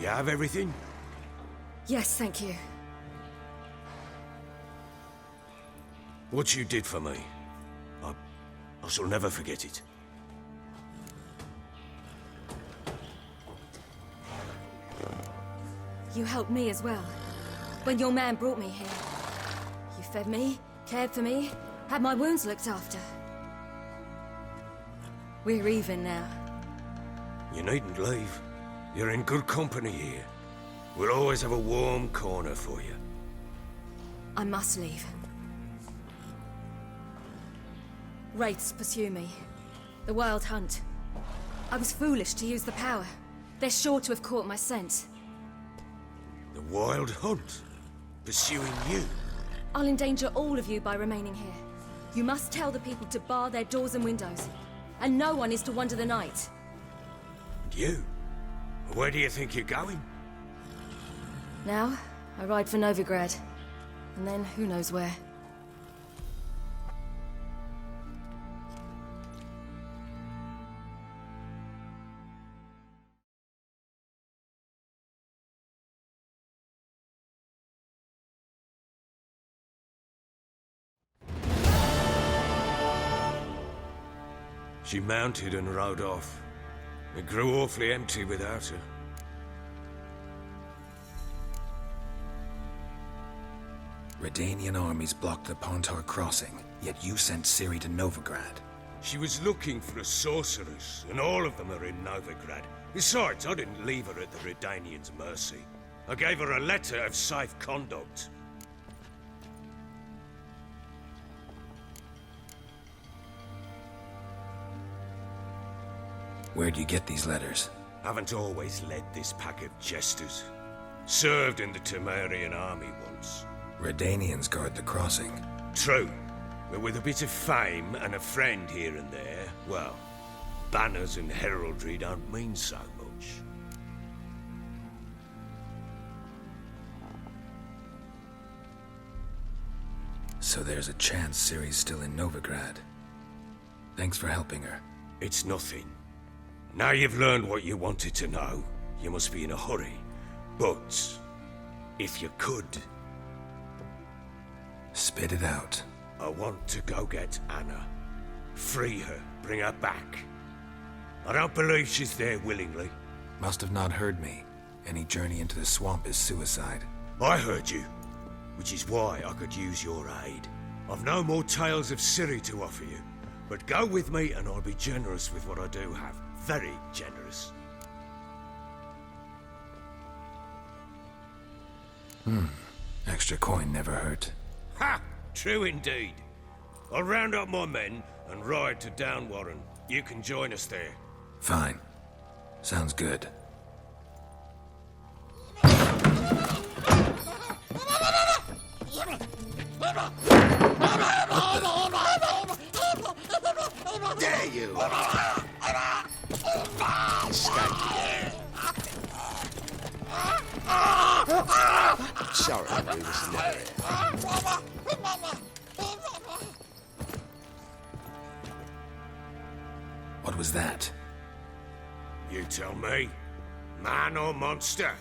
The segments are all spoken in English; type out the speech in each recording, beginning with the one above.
You have everything? Yes, thank you. What you did for me, I shall never forget it. You helped me as well. When your man brought me here. You fed me, cared for me, had my wounds looked after. We're even now. You needn't leave. You're in good company here. We'll always have a warm corner for you. I must leave. Wraiths pursue me. The Wild Hunt. I was foolish to use the power. They're sure to have caught my scent. The Wild Hunt? Pursuing you? I'll endanger all of you by remaining here. You must tell the people to bar their doors and windows. And no one is to wander the night. And you? Where do you think you're going? Now, I ride for Novigrad. And then, who knows where. She mounted and rode off. It grew awfully empty without her. Redanian armies blocked the Pontar crossing, yet you sent Ciri to Novigrad. She was looking for a sorceress, and all of them are in Novigrad. Besides, I didn't leave her at the Redanians' mercy. I gave her a letter of safe conduct. Where'd you get these letters? Haven't always led this pack of jesters. Served in the Temerian army once. Redanians guard the crossing. True, but with a bit of fame and a friend here and there, well, banners and heraldry don't mean so much. So there's a chance Ciri's still in Novigrad. Thanks for helping her. It's nothing. Now you've learned what you wanted to know, you must be in a hurry. But, if you could... Spit it out. I want to go get Anna. Free her, bring her back. I don't believe she's there willingly. Must have not heard me. Any journey into the swamp is suicide. I heard you, which is why I could use your aid. I've no more tales of Ciri to offer you, but go with me and I'll be generous with what I do have. Very generous. Extra coin never hurt. Ha! True indeed. I'll round up my men and ride to Downwarren. You can join us there. Fine. Sounds good. Dare you! Sorry, we was never. What was that? You tell me. Man or monster?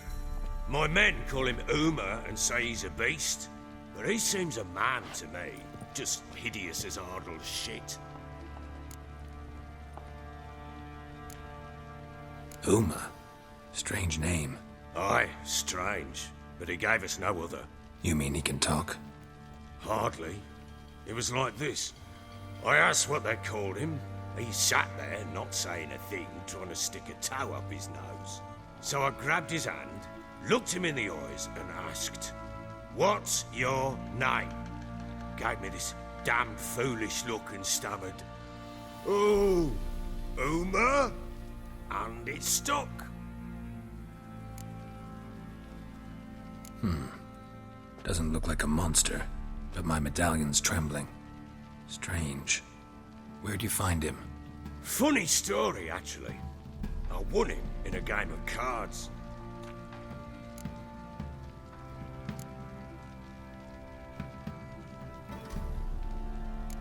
My men call him Uma and say he's a beast, but he seems a man to me. Just hideous as Ardle's shit. Uma. Strange name. Aye, strange. But he gave us no other. You mean he can talk? Hardly. It was like this. I asked what they called him. He sat there, not saying a thing, trying to stick a toe up his nose. So I grabbed his hand, looked him in the eyes, and asked, "What's your name?" Gave me this damn foolish look and stammered, "Oh, Uma?" And it stuck. Doesn't look like a monster, but my medallion's trembling. Strange. Where'd you find him? Funny story, actually. I won him in a game of cards.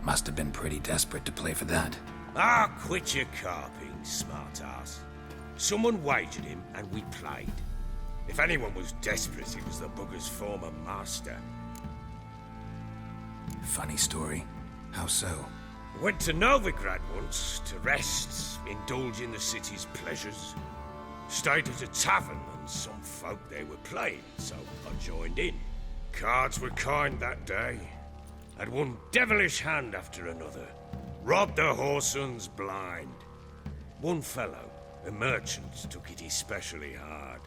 Must have been pretty desperate to play for that. Ah, quit your carping, smart ass. Someone wagered him and we played. If anyone was desperate, it was the bugger's former master. Funny story. How so? Went to Novigrad once to rest, indulge in the city's pleasures. Stayed at a tavern and some folk there were playing, so I joined in. Cards were kind that day. Had one devilish hand after another. Robbed the whoresun's blind. One fellow, a merchant, took it especially hard.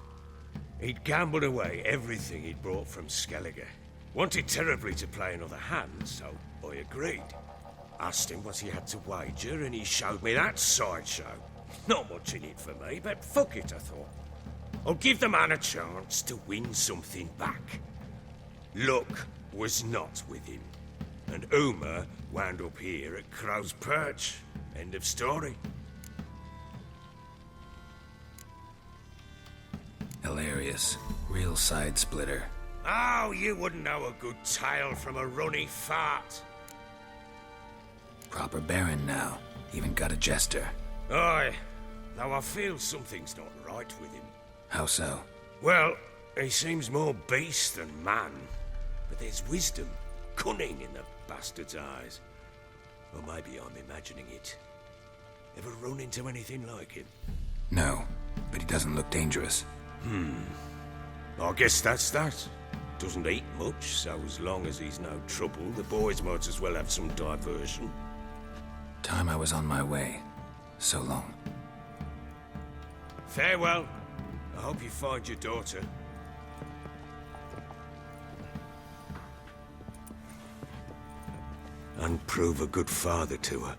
He'd gambled away everything he'd brought from Skellige. Wanted terribly to play another hand, so I agreed. Asked him what he had to wager, and he showed me that sideshow. Not much in it for me, but fuck it, I thought. I'll give the man a chance to win something back. Luck was not with him, and Uma wound up here at Crow's Perch. End of story. Hilarious. Real side splitter. Oh, you wouldn't know a good tale from a runny fart. Proper baron now. Even got a jester. Aye, though I feel something's not right with him. How so? Well, he seems more beast than man. But there's wisdom, cunning in the bastard's eyes. Or maybe I'm imagining it. Ever run into anything like him? No, but he doesn't look dangerous. I guess that's that. Doesn't eat much, so as long as he's no trouble, the boys might as well have some diversion. Time I was on my way. So long. Farewell. I hope you find your daughter. And prove a good father to her.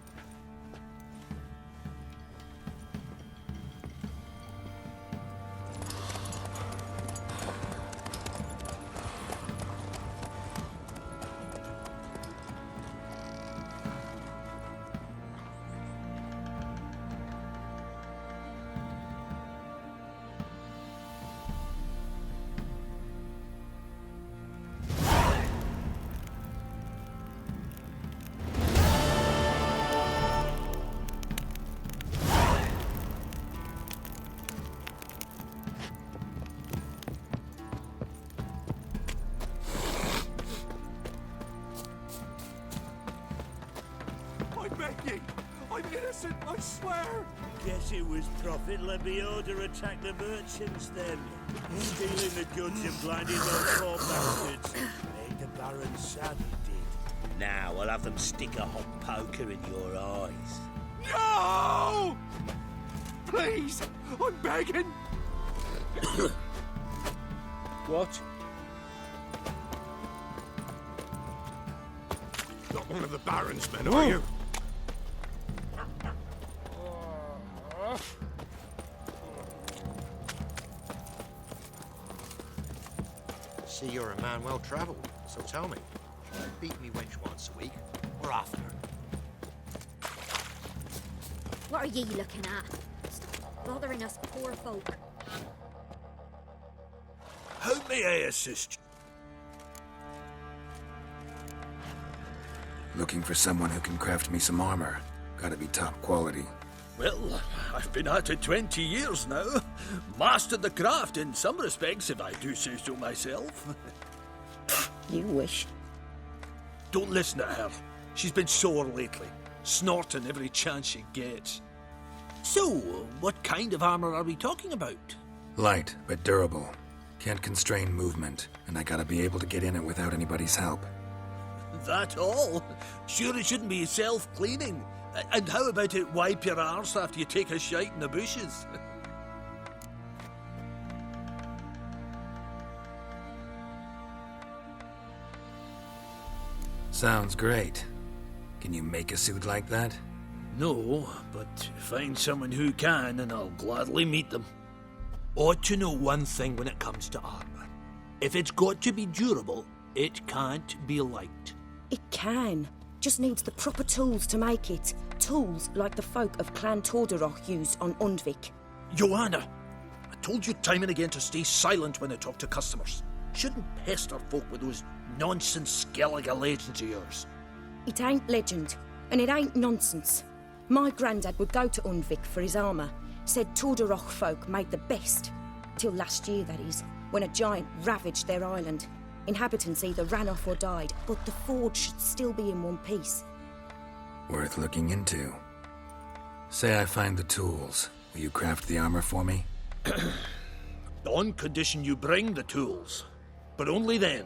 I'm innocent, I swear! Guess it was profit let me order attack the merchants then. Stealing the goods and blinding those poor bastards. Made the Baron sad he did. Now I'll have them stick a hot poker in your eyes. No! Please, I'm begging! What? Not one of the Baron's men, are you? See, you're a man well travelled, so tell me, should I beat me wench once a week, or after? What are ye looking at? Stop bothering us poor folk. How may I assist? Looking for someone who can craft me some armor. Gotta be top quality. Well, I've been at it 20 years now. Mastered the craft in some respects, if I do say so myself. You wish. Don't listen to her. She's been sore lately, snorting every chance she gets. So, what kind of armor are we talking about? Light, but durable. Can't constrain movement, and I gotta be able to get in it without anybody's help. That all? Sure it shouldn't be self-cleaning. And how about it wipe your arse after you take a shite in the bushes? Sounds great. Can you make a suit like that? No, but find someone who can and I'll gladly meet them. Ought to know one thing when it comes to armor. If it's got to be durable, it can't be light. It can. Just needs the proper tools to make it. Tools like the folk of Clan Torderoch used on Undvik. Joanna, I told you time and again to stay silent when I talk to customers. Shouldn't pester folk with those nonsense Skellige legends of yours. It ain't legend, and it ain't nonsense. My granddad would go to Undvik for his armour. Said Torderoch folk made the best. Till last year, that is. when a giant ravaged their island. Inhabitants either ran off or died, but the forge should still be in one piece. Worth looking into. Say I find the tools. Will you craft the armor for me? On condition you bring the tools. But only then.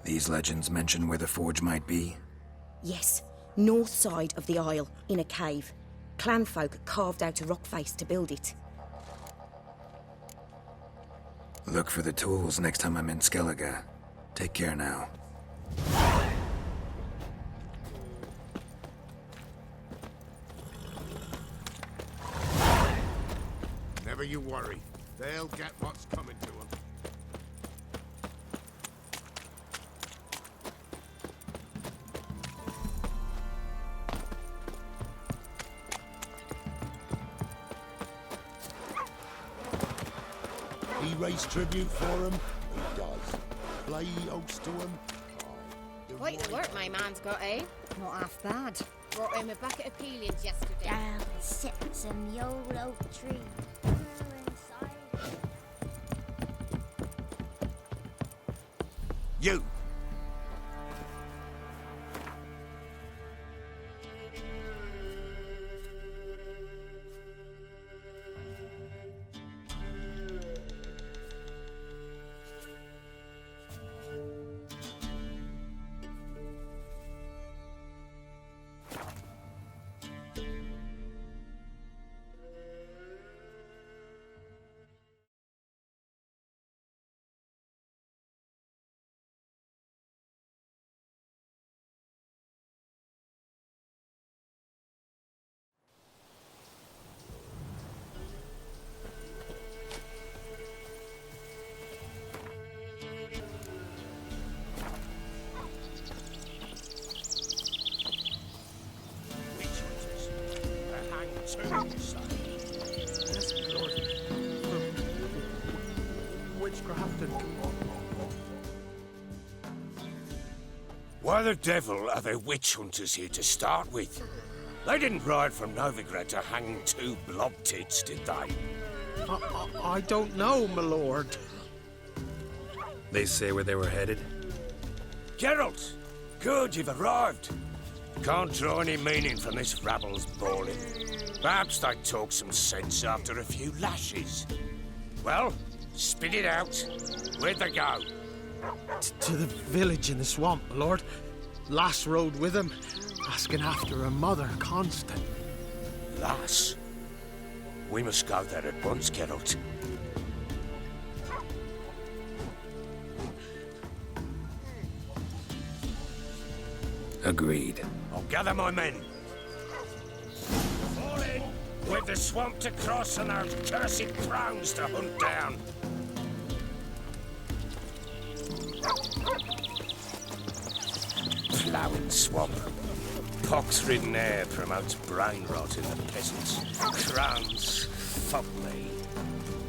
These legends mention where the forge might be? Yes, north side of the isle, in a cave. Clanfolk carved out a rock face to build it. Look for the tools next time I'm in Skellige. Take care now. Never you worry. They'll get what's coming to them. He raised tribute for him? He does. Play oaths to him? Quite the work my man's got, eh? Not half bad. Brought him a bucket of peelings yesterday. Down sits in the old oak tree. You! Yes, my lord. Witchcraft and... Why the devil are there witch hunters here to start with? They didn't ride from Novigrad to hang two blob tits, did they? I don't know, my lord. They say where they were headed? Geralt! Good, you've arrived. Can't draw any meaning from this rabble's bawling. Perhaps they talk some sense after a few lashes. Well, spit it out. Where'd they go? To the village in the swamp, my lord. Lass rode with him, asking after her mother, Constant. Lass? We must go there at once, Geralt. Agreed. I'll gather my men. Fall in! With the swamp to cross and those cursed crows to hunt down. Ploughing swamp. Pox-ridden air promotes brain rot in the peasants. Crones, fuck me.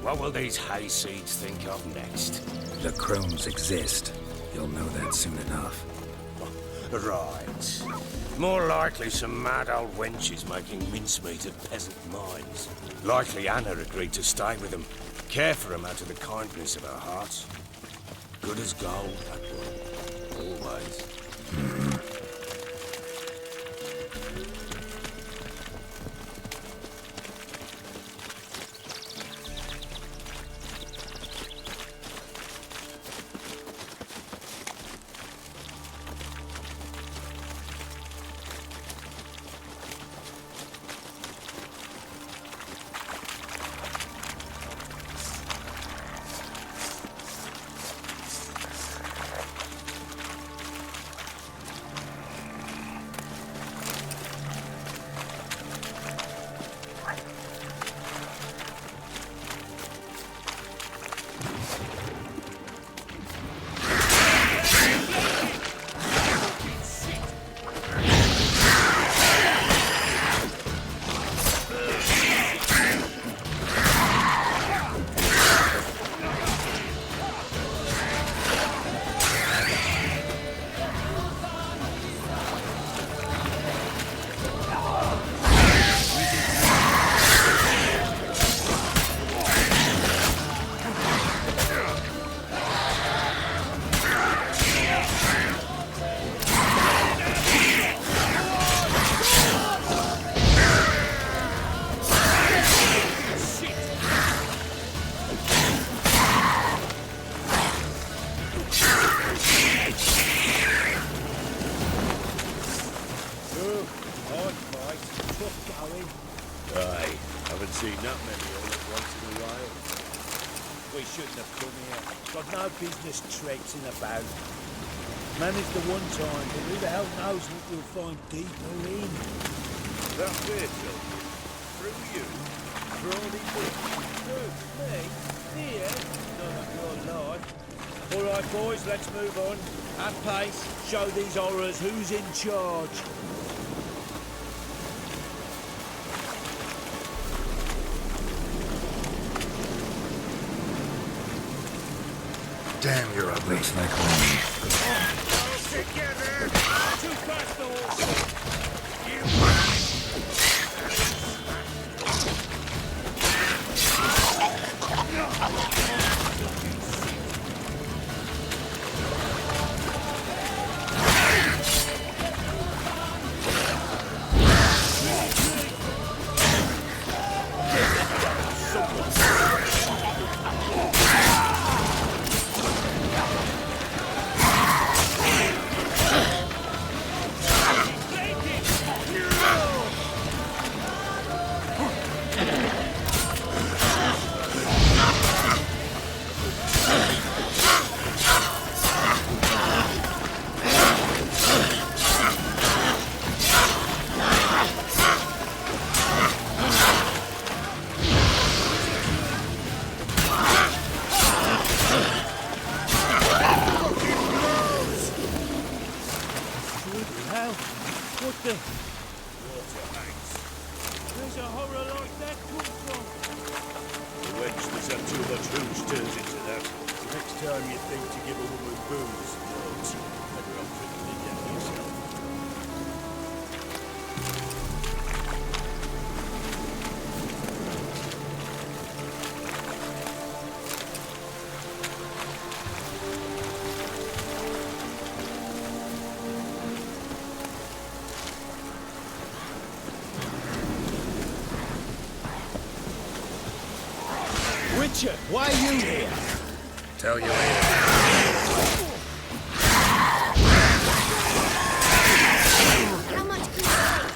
What will these hayseeds think of next? The crones exist. You'll know that soon enough. Right. More likely some mad old wenches making mincemeat of peasant minds. Likely Anna agreed to stay with them, care for them out of the kindness of her heart. Good as gold, that one. Always. shouldn't have come here. Got no business traipsing about. Managed the one time, but who the hell knows what you'll find deeper in? That way, Phil. Through you. Brody Who? Me? Here? None of your lot. All right, boys, let's move on. At pace, show these horrors who's in charge. Damn, you're ugly. Looks like home. All together! Too fast, the horse! What the? Water hangs. Where's a horror like that come from? The wench that's had too much hooch turns into that. Next time you think to give a woman booze, don't. Better off drinking it down yourself. Witcher, why are you here? Tell you later. How much can you take?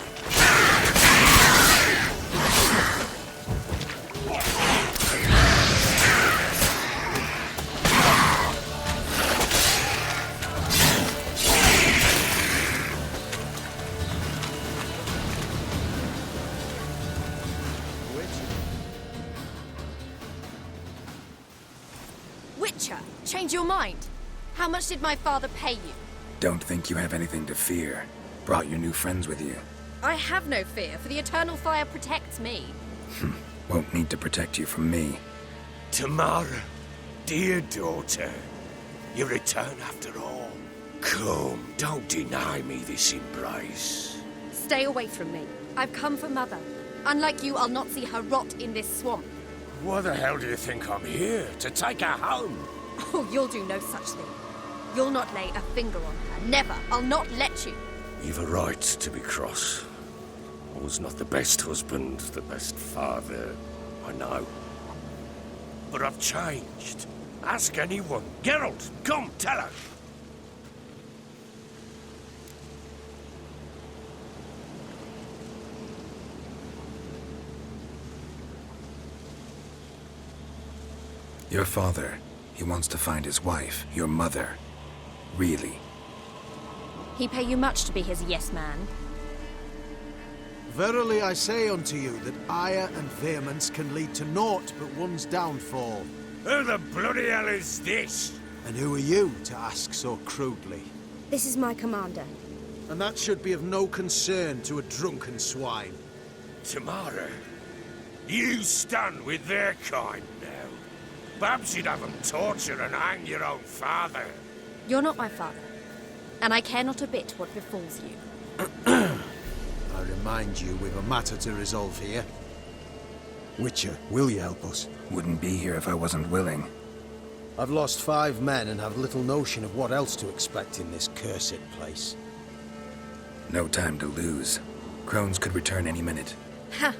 Witcher, change your mind. How much did my father pay you? Don't think you have anything to fear. Brought your new friends with you. I have no fear, for the eternal fire protects me. Won't need to protect you from me. Tamara, dear daughter, you return after all. Come, don't deny me this embrace. Stay away from me. I've come for Mother. Unlike you, I'll not see her rot in this swamp. Why the hell do you think I'm here? To take her home? Oh, you'll do no such thing. You'll not lay a finger on her. Never. I'll not let you. You've a right to be cross. I was not the best husband, the best father, I know. But I've changed. Ask anyone. Geralt, come, tell her. Your father, he wants to find his wife, your mother. Really. He pay you much to be his yes man. Verily I say unto you that ire and vehemence can lead to naught but one's downfall. Who the bloody hell is this? And who are you to ask so crudely? This is my commander. And that should be of no concern to a drunken swine. Tamara, you stand with their kind now. Perhaps you'd have them torture and hang your own father. You're not my father, and I care not a bit what befalls you. I remind you, we've a matter to resolve here. Witcher, will you help us? Wouldn't be here if I wasn't willing. I've lost 5 men and have little notion of what else to expect in this cursed place. No time to lose. Crones could return any minute. Ha!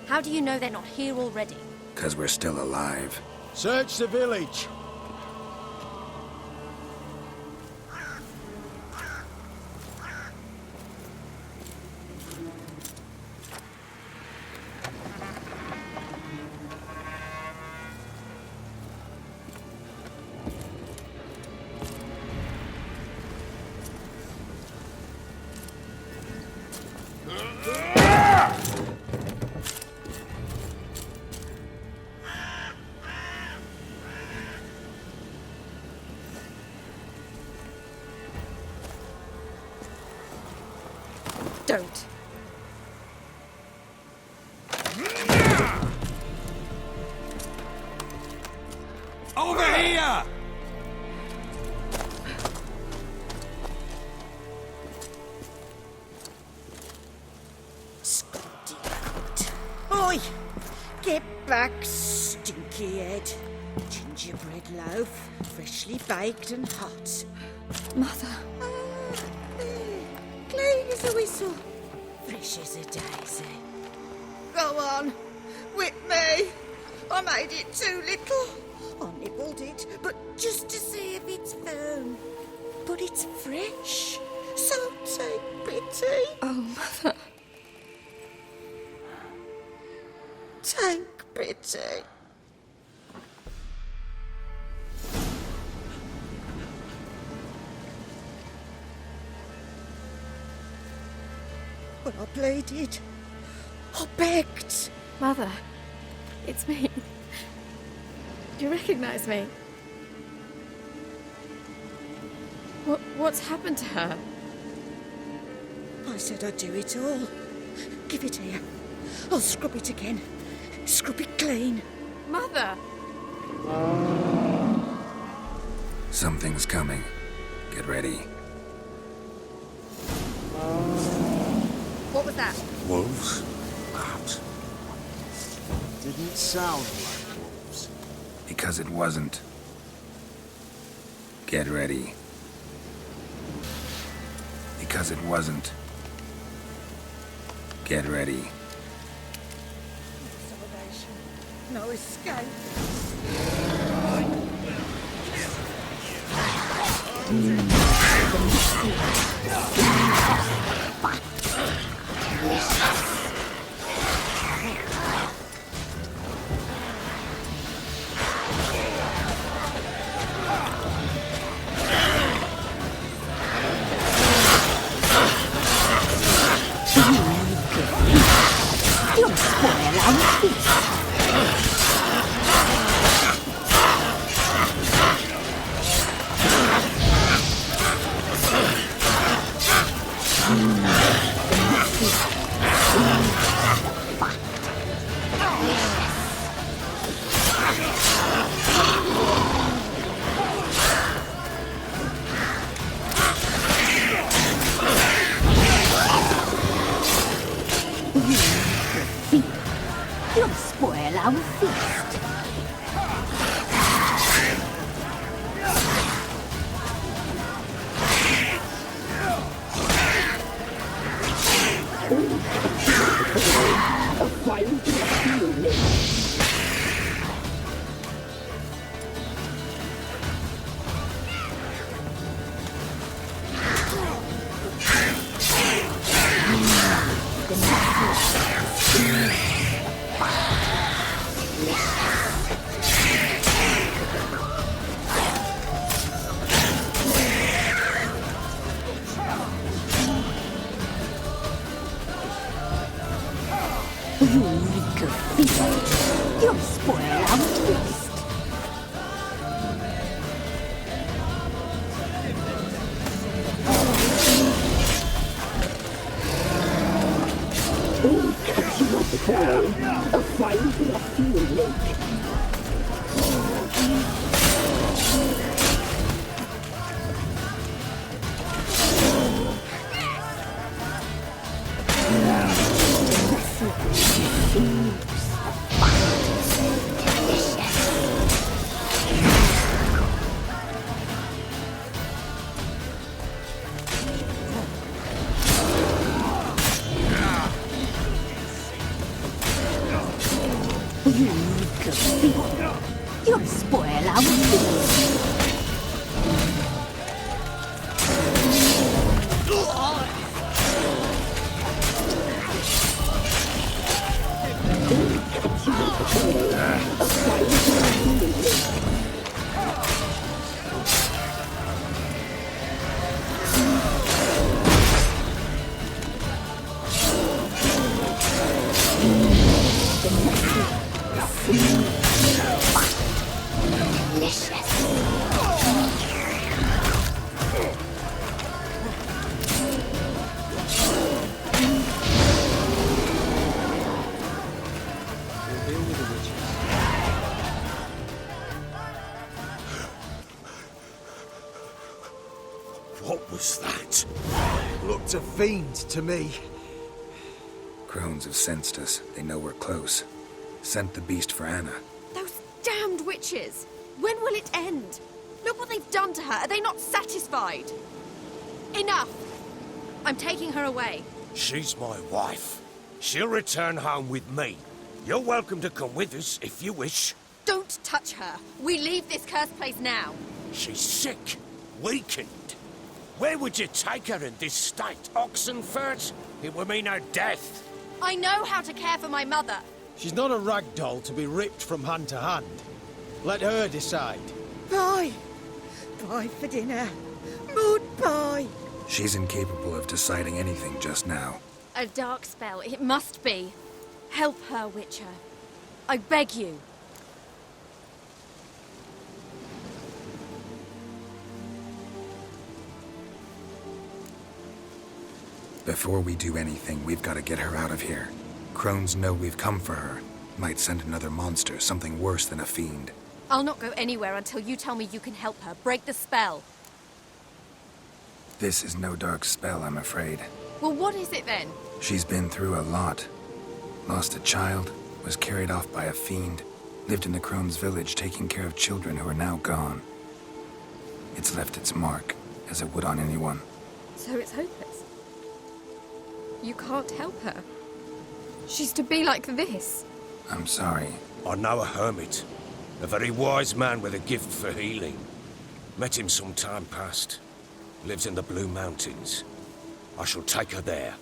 How do you know they're not here already? 'Cause we're still alive. Search the village! Don't. Over here! Oi! Get back, stinky head. Gingerbread loaf, freshly baked and hot. Mother. Clean as a whistle, fresh as a daisy. Go on, whip me. I made it too little. I nibbled it, but just to see if it's firm. But it's fresh, so take pity. Oh, Mother. Take pity. But I pleaded. I begged. Mother. It's me. Do you recognize me? What's happened to her? I said I'd do it all. Give it here. I'll scrub it again. Scrub it clean. Mother! Something's coming. Get ready. What was that? Wolves? Perhaps. Didn't sound like wolves. Because it wasn't. Get ready. Because it wasn't. Get ready. No escape. You'll spoil our feast. You'll spoil our feast. A fine grassy lake. You'll spoil our feast. Delicious. looked a fiend to me. Crones have sensed us. They know we're close. Sent the beast for Anna. Those damned witches! When will it end? Look what they've done to her. Are they not satisfied? Enough! I'm taking her away. She's my wife. She'll return home with me. You're welcome to come with us if you wish. Don't touch her. We leave this cursed place now. She's sick, weakened. Where would you take her in this state? Oxenfurt? It would mean her death. I know how to care for my mother. She's not a rag doll to be ripped from hand to hand. Let her decide. Bye. Bye for dinner. Mood bye. She's incapable of deciding anything just now. A dark spell, it must be. Help her, Witcher. I beg you. Before we do anything, we've got to get her out of here. Crones know we've come for her. Might send another monster, something worse than a fiend. I'll not go anywhere until you tell me you can help her. Break the spell. This is no dark spell, I'm afraid. Well, what is it then? She's been through a lot. Lost a child, was carried off by a fiend, lived in the Crone's village taking care of children who are now gone. It's left its mark, as it would on anyone. So it's hopeless. You can't help her. She's to be like this. I'm sorry. I know a hermit. A very wise man with a gift for healing. Met him some time past. Lives in the Blue Mountains. I shall take her there.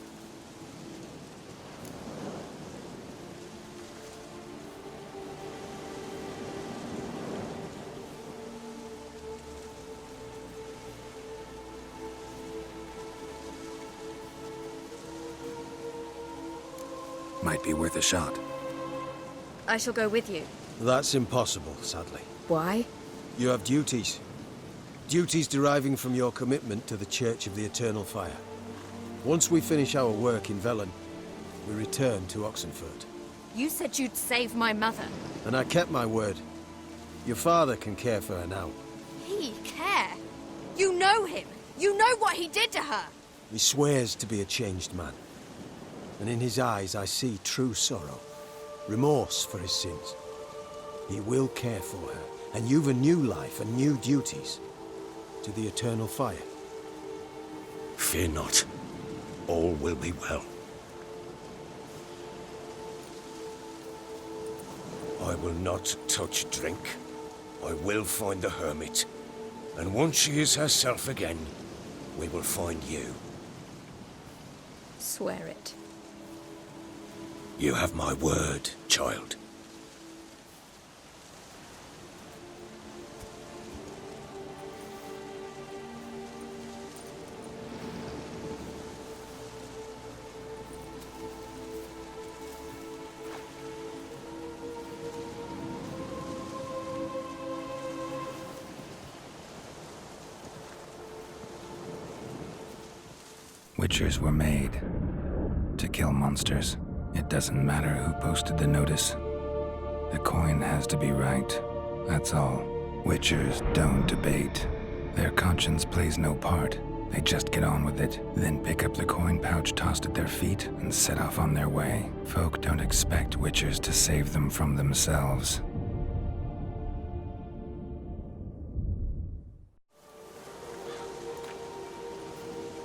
Might be worth a shot. I shall go with you. That's impossible, sadly. Why? You have duties. Duties deriving from your commitment to the Church of the Eternal Fire. Once we finish our work in Velen, we return to Oxenfurt. You said you'd save my mother. And I kept my word. Your father can care for her now. He care? You know him. You know what he did to her. He swears to be a changed man. And in his eyes I see true sorrow. Remorse for his sins. He will care for her. And you've a new life and new duties. To the Eternal Fire. Fear not. All will be well. I will not touch drink. I will find the hermit. And once she is herself again, we will find you. Swear it. You have my word, child. Witchers were made to kill monsters. It doesn't matter who posted the notice. The coin has to be right. That's all. Witchers don't debate. Their conscience plays no part. They just get on with it, then pick up the coin pouch tossed at their feet and set off on their way. Folk don't expect witchers to save them from themselves.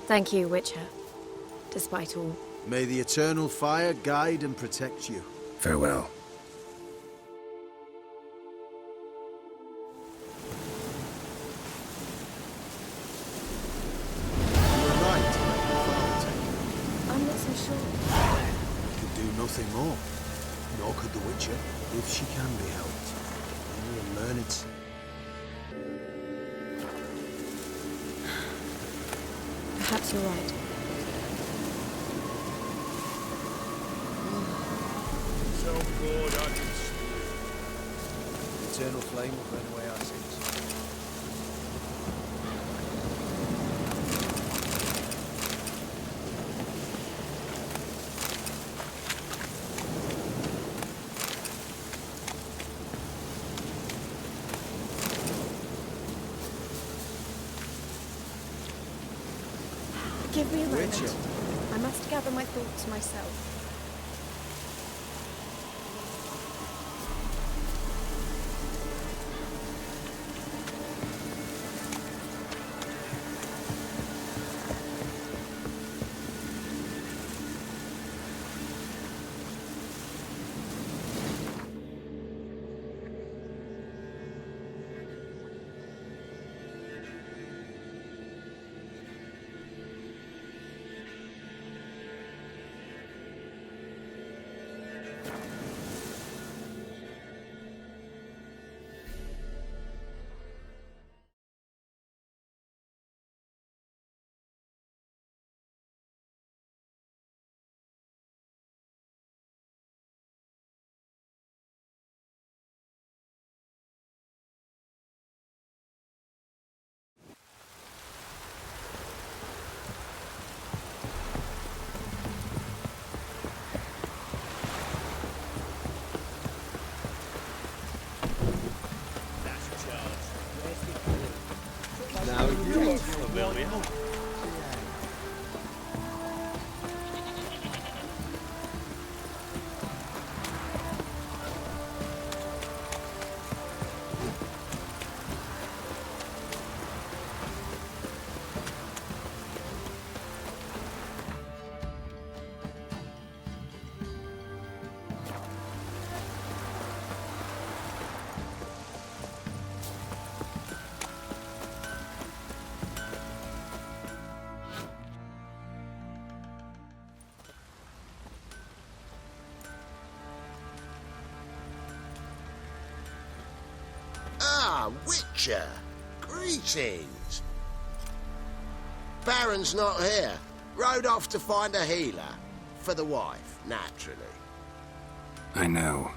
Thank you, Witcher. Despite all. May the Eternal Fire guide and protect you. Farewell. You're right to let your father take you. I'm not so sure. He could do nothing more. Nor could the Witcher, if she can be helped. Only a learned sin. Perhaps you're right. So bored I can The Eternal Flame will burn away our sins. Give be a moment. Witcher. I must gather my thoughts myself. Witcher, greetings. Baron's not here. Rode off to find a healer. For the wife, naturally. I know.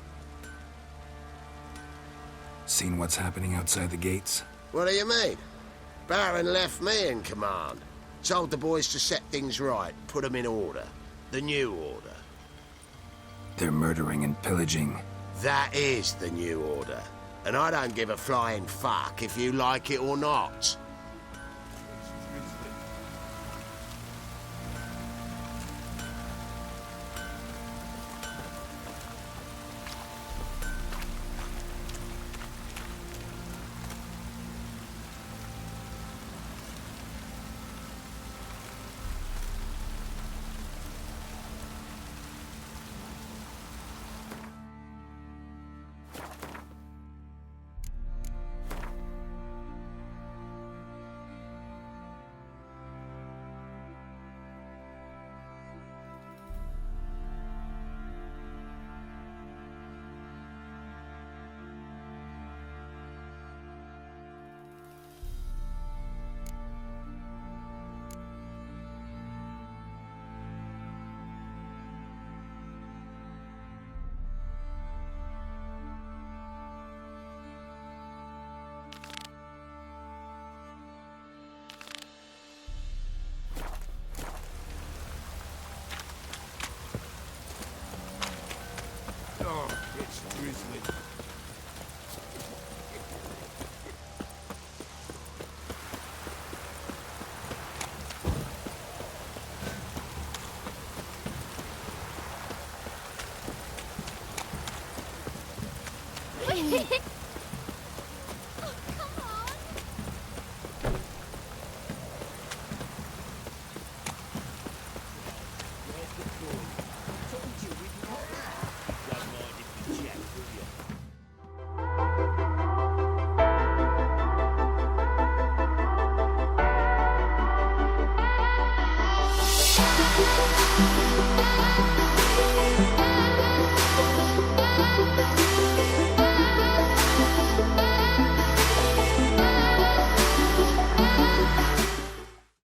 Seen what's happening outside the gates? What do you mean? Baron left me in command. Told the boys to set things right, put them in order. The new order. They're murdering and pillaging. That is the new order. And I don't give a flying fuck if you like it or not. Thank you.